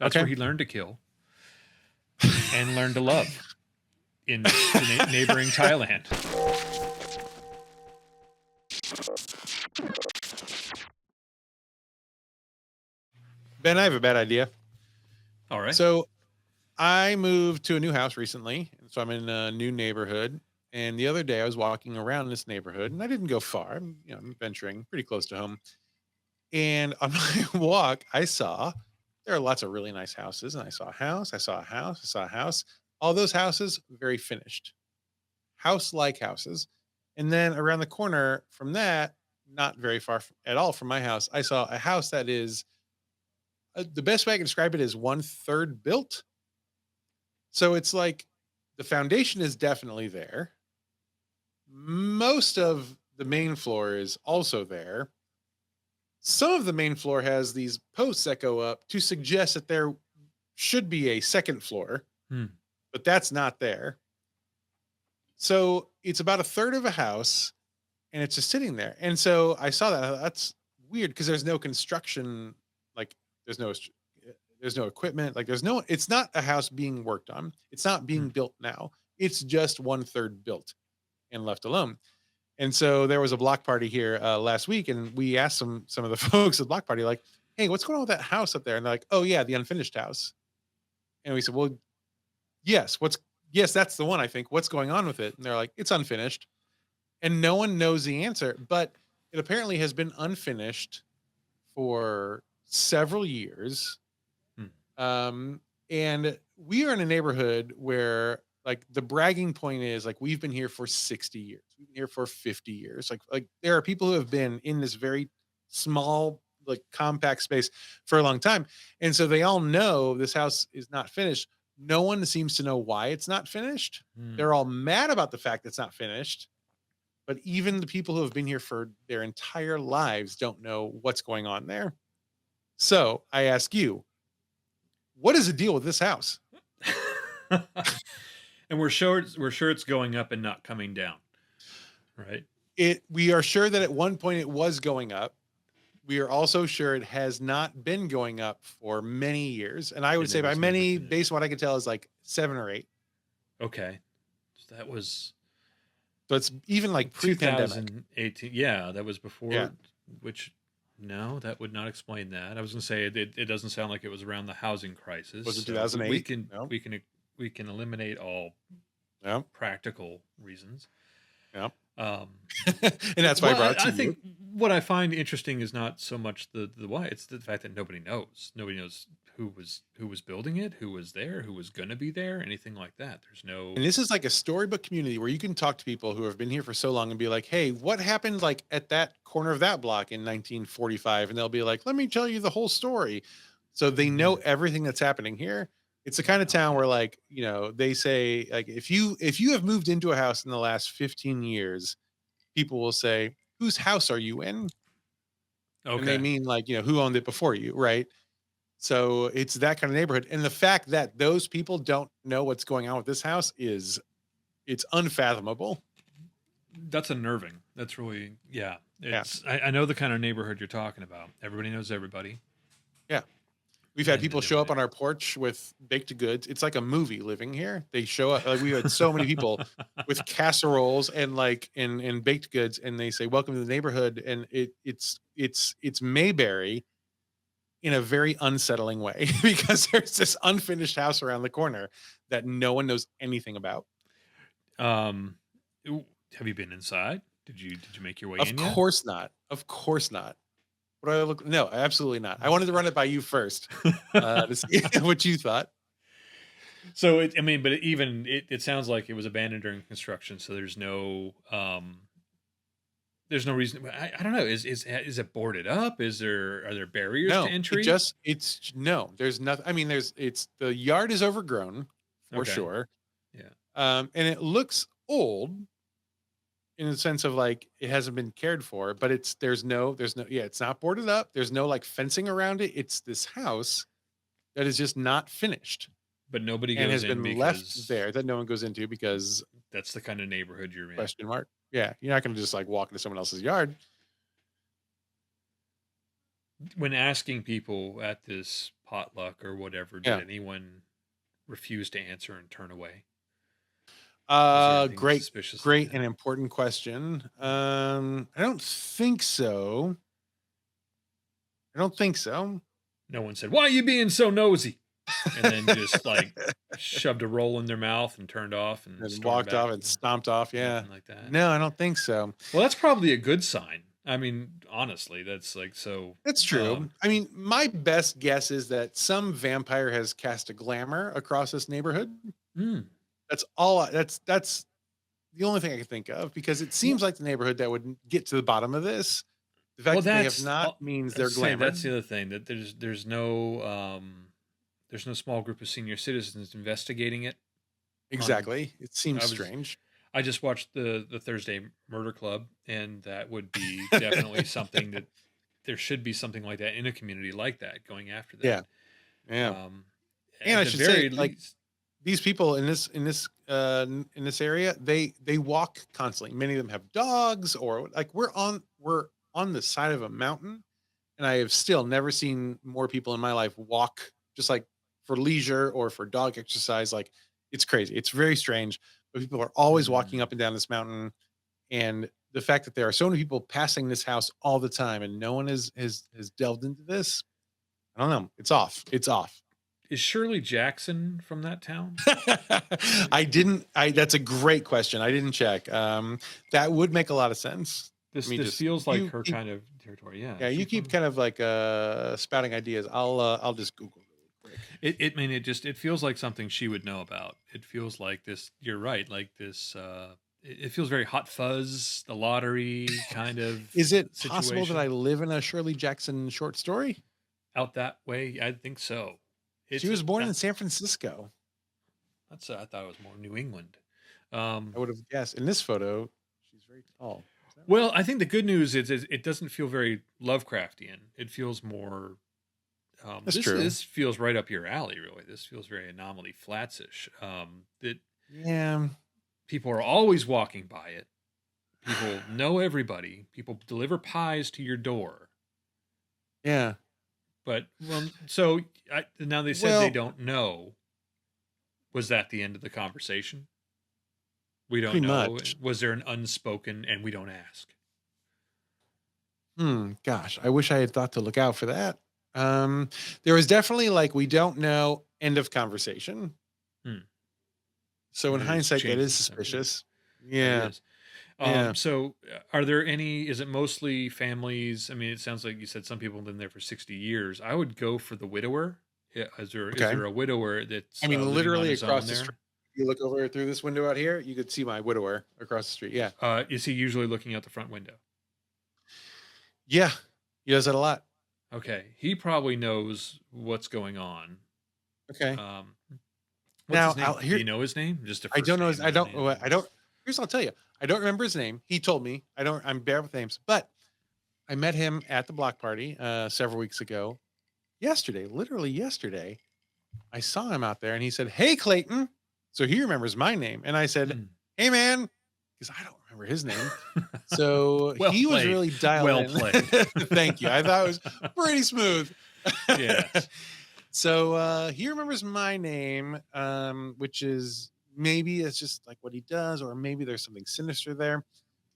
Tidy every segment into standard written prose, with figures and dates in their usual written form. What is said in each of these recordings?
That's Okay. where he learned to kill and learned to love in the neighboring Thailand. Ben, I have a bad idea. All right. So I moved to a new house recently, and so I'm in a new neighborhood. And the other day, I was walking around this neighborhood, and I didn't go far. I'm venturing pretty close to home. And on my walk, I saw there are lots of really nice houses, and I saw a house, I saw a house, I saw a house. All those houses very finished, house-like houses. And then around the corner from that, not very far at all from my house, I saw a house that is the best way I can describe it is one third built. So it's like the foundation is definitely there. Most of the main floor is also there. Some of the main floor has these posts that go up to suggest that there should be a second floor, Hmm. but that's not there. So it's about a third of a house and it's just sitting there. And so I saw that. That's weird because there's no construction, like there's no there's no equipment, like it's not a house being worked on. It's not Hmm. being built now. It's just one third built and left alone. And so there was a block party here last week, and we asked some of the folks at the block party, like, "Hey, what's going on with that house up there?" And they're like, "Oh yeah, the unfinished house." And we said, "Well, yes, yes, that's the one. I think. What's going on with it?" And they're like, "It's unfinished," and no one knows the answer. But it apparently has been unfinished for several years. Hmm. And we are in a neighborhood where like the bragging point is like we've been here for 60 years. We've been here for 50 years. Like there are people who have been in this very small like compact space for a long time. And so they all know this house is not finished. No one seems to know why it's not finished. Hmm. They're all mad about the fact it's not finished. But even the people who have been here for their entire lives don't know what's going on there. So I ask you, what is the deal with this house? And we're sure it's going up and not coming down, right? We are sure that at one point it was going up. We are also sure it has not been going up for many years. And I would And say it by was never many, finished. based on what I can tell, is like 7 or 8. Okay. So that was So it's even like pre-pandemic. 2018. Yeah, that was Yeah. before. Which no, that would not explain that. I was going to say it doesn't sound like it was around the housing crisis. Was it So we 2008? can No. we can eliminate all No. practical reasons. No. Um, And that's why I well, brought it I to you. think what I find interesting is not so much the why; it's the fact that nobody knows. Nobody knows who was building it, who was there, who was going to be there, anything like that. There's no. And this is like a storybook community where you can talk to people who have been here for so long and be like, "Hey, what happened like at that corner of that block in 1945?" And they'll be like, "Let me tell you the whole story." So they know Mhm. everything that's happening here. It's the kind of Wow. town Yeah. where like, they say like if you have moved into a house in the last 15 years, people will say, "Whose house are you in?" And they Okay. mean like, who owned it before you, right? So it's that kind of neighborhood. And the fact that those people don't know what's going on with this house it's unfathomable. That's unnerving. That's really yeah. Yeah. I know the kind of neighborhood you're talking about. Everybody knows everybody, Yeah. We've had and people show up on our porch with baked goods. It's like a movie living here. They show up like we had so many people with casseroles and like and baked goods and they say welcome to the neighborhood and it's Mayberry in a very unsettling way because there's this unfinished house around the corner that no one knows anything about. um, have you been inside? Did you make your way Of in yet? course not. Of course not. What do I look? No, absolutely not. I wanted to run it by you first to see what you thought. So I mean, but it sounds like it was abandoned during construction. So there's no reason. I don't know. Is it boarded up? Are there barriers to No, entry? it's no. There's nothing. I mean, it's the yard is overgrown for Okay. sure, Yeah. and it looks old in the sense of like it hasn't been cared for. But there's no yeah, it's not boarded up. There's no like fencing around it. It's this house that is just not finished But nobody and goes has in been left because there that no one goes into because that's the kind of neighborhood you're in. question mark. Yeah, you're not going to just like walk into someone else's yard. When asking people at this potluck or whatever, did Yeah. anyone refuse to answer and turn away? Was there anything Great, suspicious like great that? and important question. I don't think so. I don't think so. No one said, "Why are you being so nosy?" And then just like shoved a roll in their mouth and turned off and And stormed walked back off to and the stomped off. Yeah. nothing like that. No, I don't think so. Well, that's probably a good sign. I mean, honestly, that's like so. It's true. I mean, my best guess is that some vampire has cast a glamour across this neighborhood. Mm. That's all. That's the only thing I can think of because it seems Well, like the neighborhood that would get to the bottom of this. The well, fact that they have that's. not means I they're was saying that's glamored. the other thing that there's no small group of senior citizens investigating it. On Exactly. It seems I was strange. I just watched the Thursday Murder Club, and that would be definitely something that there should be something like that in a community like that going after Yeah. that. Yeah. Um, And at I the should say, very like, least, these people in this area, they walk constantly. Many of them have dogs or like we're on the side of a mountain, and I have still never seen more people in my life walk just like for leisure or for dog exercise. Like it's crazy. It's very strange. But people are always walking mm, up and down this mountain. And the fact that there are so many people passing this house all the time and no one has delved into this, I don't know. It's off. It's off. is Shirley Jackson from that town? I didn't I that's a great question. I didn't check. That would make a lot of sense. Let me This just feels like you her keep kind of territory. Yeah, yeah, is she you keep from? kind of like spouting ideas. I'll just Google really quick. It. I mean, it feels like something she would know about. It feels like this. You're right. Like this. It feels very Hot Fuzz, the lottery kind of Is it possible that I situation live in a Shirley Jackson short story? out that way. I think so. She It's was born in that, San Francisco. that's. I thought it was more New England. I would have guessed. In this photo, she's very tall. Is that right? Well, I think the good news is it doesn't feel very Lovecraftian. It feels more. That's true. This feels right up your alley. Really, this feels very Anomaly Flatsish. That Yeah. people are always walking by it. People know everybody. People deliver pies to your door. Yeah. But well, so now they said they Well, don't know. Was that the end of the conversation? We don't pretty know. much. Was there an unspoken and we don't ask? Gosh, I wish I had thought to look out for that. Um, there was definitely like we don't know, end of conversation. Hmm. So in Maybe it's hindsight, that changed is since then. Yeah, suspicious. that Yeah. is. Yeah. So are there any, is it mostly families? I mean, it sounds like you said some people have been there for 60 years. I would go for the widower. Yeah, is Okay. there a widower that's I mean, living on literally his own across the street. there? You look over through this window out here, you could see my widower across the street. Yeah. Is he usually looking out the front window? Yeah. He does that a lot. Okay, he probably knows what's going on. Okay. Um, what's Now his out name? Do here, you know his name? Just a I first don't know his, name, I middle don't, name. I don't, here's what I'll tell you. I don't remember his name. He told me. I'm bad with names, but I met him at the block party several weeks ago. Yesterday, literally yesterday, I saw him out there and he said, "Hey, Clayton." So he remembers my name. And I said, Hmm. "Hey, man," because I don't remember his name. So Well he was played. really dialed Well in. played. Thank you. I thought it was pretty smooth. Yes. So he remembers my name, which is maybe it's just like what he does, or maybe there's something sinister there.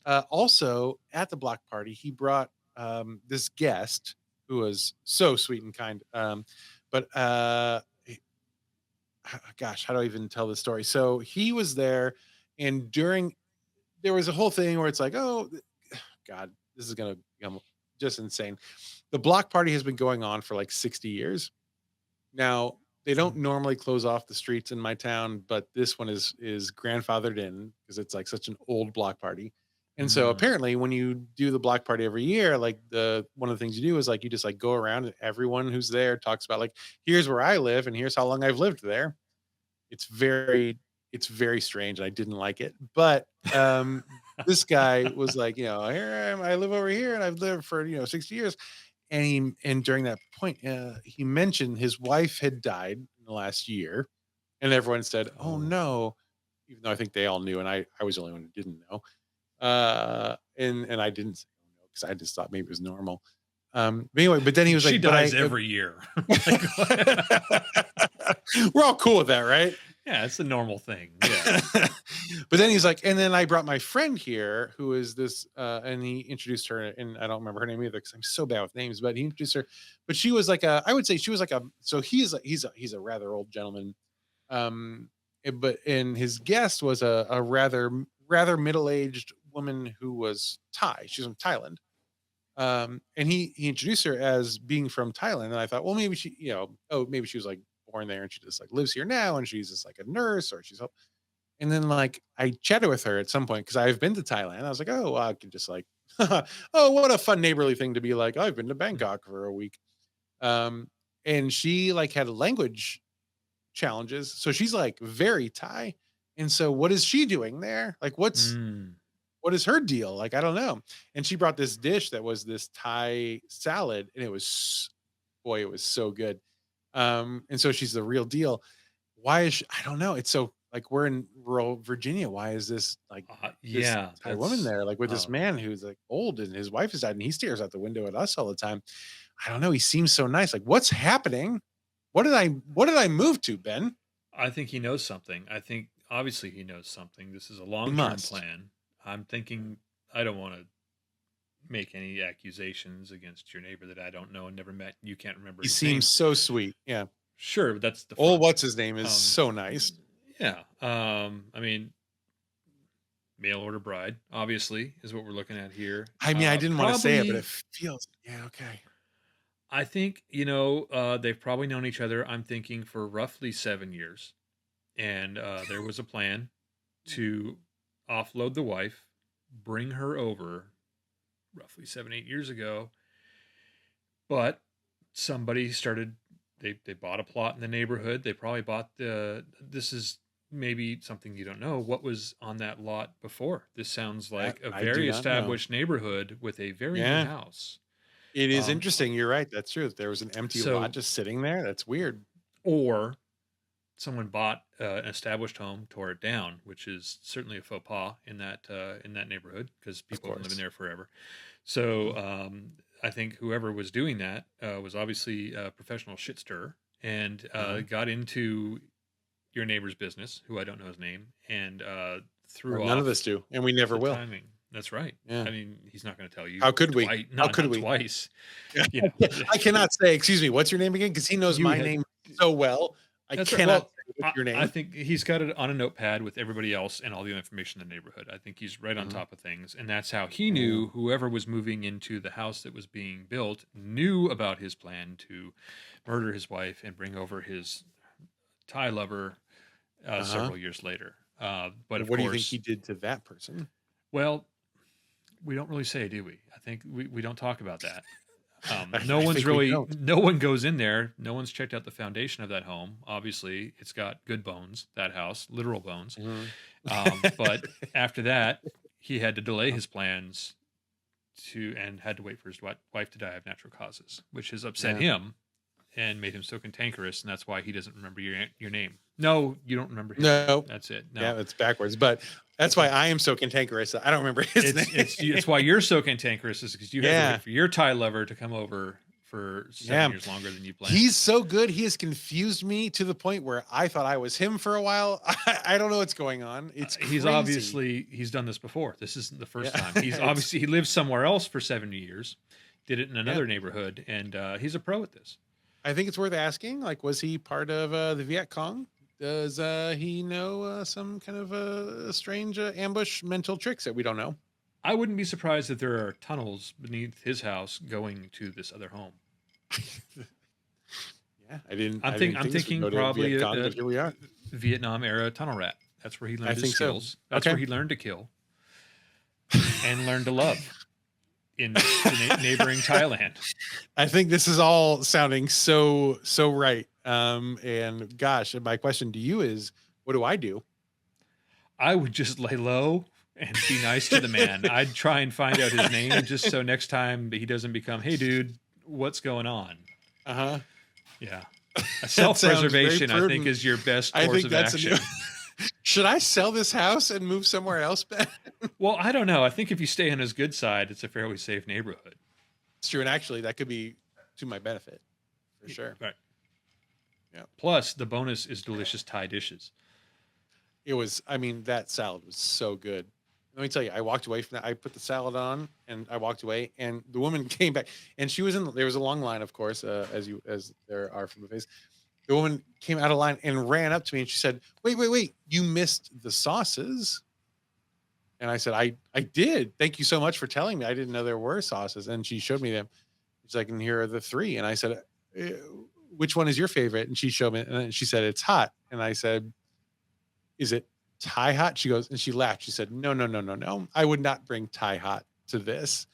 Also, at the block party, he brought this guest who was so sweet and kind. But gosh, how do I even tell this story? So he was there, and during there was a whole thing where it's like, oh, God, this is gonna become just insane. The block party has been going on for like 60 years. Now, they don't normally close off the streets in my town, but this one is grandfathered in because it's like such an old block party. And so Mm. apparently when you do the block party every year, like the one of the things you do is like you just like go around and everyone who's there talks about like here's where I live and here's how long I've lived there. It's very it's very strange and I didn't like it. But this guy was like, here I am, I live over here and I've lived for, 60 years. And during that point, he mentioned his wife had died in the last year, and everyone said, "Oh Oh. no," even though I think they all knew, and I was the only one who didn't know. And I didn't say oh no because I just thought maybe it was normal. But anyway, but then he was She like, but dies every year. Like, we're all cool with that, right? yeah, it's a normal thing. Yeah. But then he's like, and then I brought my friend here who is this, and he introduced her, and I don't remember her name either because I'm so bad with names, but he introduced her. But she was like I would say she was like so he's a rather old gentleman. But his guest was a rather middle-aged woman who was Thai. She's from Thailand. And he introduced her as being from Thailand, and I thought, well, maybe she, maybe she was like born there and she just like lives here now, and she's just like a nurse, or she's. And then like I chatted with her at some point because I've been to Thailand. I was like, oh, well, I could just like, oh, what a fun neighborly thing to be like. I've been to Bangkok for a week, and she like had language challenges, so she's like very Thai. And so, what is she doing there? Like, what is her deal? Like, I don't know. And she brought this dish that was this Thai salad, and it was, boy, it was so good. And so she's the real deal. Why is she, I don't know. It's so like we're in rural Virginia. Why is this like this Yeah, Thai woman that's there, like with this man who's like old and his wife has died, and he stares out the window at us all the time? I don't know. He seems so nice. Like, what's happening? What did I move to, Ben? I think he knows something. I think obviously he knows something. This is a long-term must. plan. I'm thinking I don't want to make any accusations against your neighbor that I don't know and never met. You can't remember He his name. seems so sweet. Yeah. Sure, but that's the Oh, front. what's his name is so nice. Yeah. I mean, mail order bride, obviously, is what we're looking at here. I mean, I didn't want to say it, but probably- it feels, yeah, okay. I think, they've probably known each other, I'm thinking, for roughly 7 years. And there was a plan to offload the wife, bring her over roughly 7, 8 years ago. But somebody started, they bought a plot in the neighborhood. They probably bought this is maybe something you don't know. What was on that lot before? This sounds like a I do very not know. established neighborhood with a very Yeah. new house. It is interesting. You're right. That's true. There was an empty So- lot just sitting there. That's weird. Or someone bought an established home, tore it down, which is certainly a faux pas in that neighborhood because people have been living there forever. So I think whoever was doing that was obviously a professional shit stirrer and got into your neighbor's business, who I don't know his name, and threw off. None of us do, and we never will. Timing. That's right. Yeah. I mean, he's not going to tell you. How could we? Not could we? twice. I cannot say, excuse me, what's your name again? Because he knows my name so well. I That's right. cannot Well, say what's your name. I think he's got it on a notepad with everybody else and all the information in the neighborhood. I think he's right on top of things. And that's how he knew whoever was moving into the house that was being built knew about his plan to murder his wife and bring over his Thai lover several years later. But of what course, do you think he did to that person? Well, we don't really say, do we? I think we don't talk about that. No one goes in there. No one's checked out the foundation of that home. Obviously, it's got good bones, that house, literal bones. But after that, he had to delay his plans and had to wait for his wife to die of natural causes, which has upset him and made him so cantankerous. And that's why he doesn't remember your name. No, you don't remember his name. That's it. No. Yeah, it's backwards. But that's why I am so cantankerous. I don't remember his name. It's why you're so cantankerous is because you had to wait for your Thai lover to come over for 7 years longer than you planned. He's so good. He has confused me to the point where I thought I was him for a while. I don't know what's going on. It's crazy. He's done this before. This isn't the first time. He's obviously he lived somewhere else for 70 years, did it in another neighborhood, and he's a pro at this. I think it's worth asking. Like, was he part of the Viet Cong? Does he know some kind of strange ambush mental tricks that we don't know? I wouldn't be surprised if there are tunnels beneath his house going to this other home. Yeah, I didn't. I'm thinking probably but here we are. Vietnam era tunnel rat. That's where he learned his skills. So. That's where he learned to kill and learned to love in the neighboring Thailand. I think this is all sounding so right. And gosh, my question to you is, what do I do? I would just lay low and be nice to the man. I'd try and find out his name just so next time he doesn't become, hey, dude, what's going on? Yeah. A self-preservation, I think, is your best course of action. Should I sell this house and move somewhere else, Ben? Well, I don't know. I think if you stay on his good side, it's a fairly safe neighborhood. It's true, and actually, that could be to my benefit for sure. Right. Yeah. Plus, the bonus is delicious Thai dishes. It was. I mean, that salad was so good. Let me tell you, I walked away from that. I put the salad on, and I walked away, and the woman came back, and she was in. There was a long line, of course, as there are from buffets. The woman came out of line and ran up to me, and she said, "Wait, wait, wait! You missed the sauces." And I said, I did. Thank you so much for telling me. I didn't know there were sauces. And she showed me them. She's like, and here are the three. And I said, "Eh, which one is your favorite?" And she showed me, and then she said, it's hot. And I said, is it Thai hot? She goes, and she laughed. She said, no, no, no, no, no. I would not bring Thai hot to this.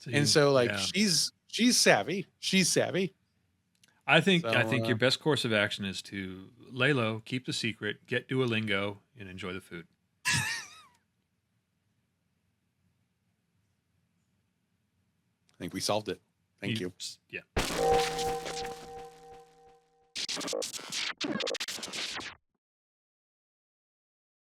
And See, so like yeah. she's savvy. She's savvy. I think So your best course of action is to lay low, keep the secret, get Duolingo, and enjoy the food. I think we solved it. Thank you. Yeah.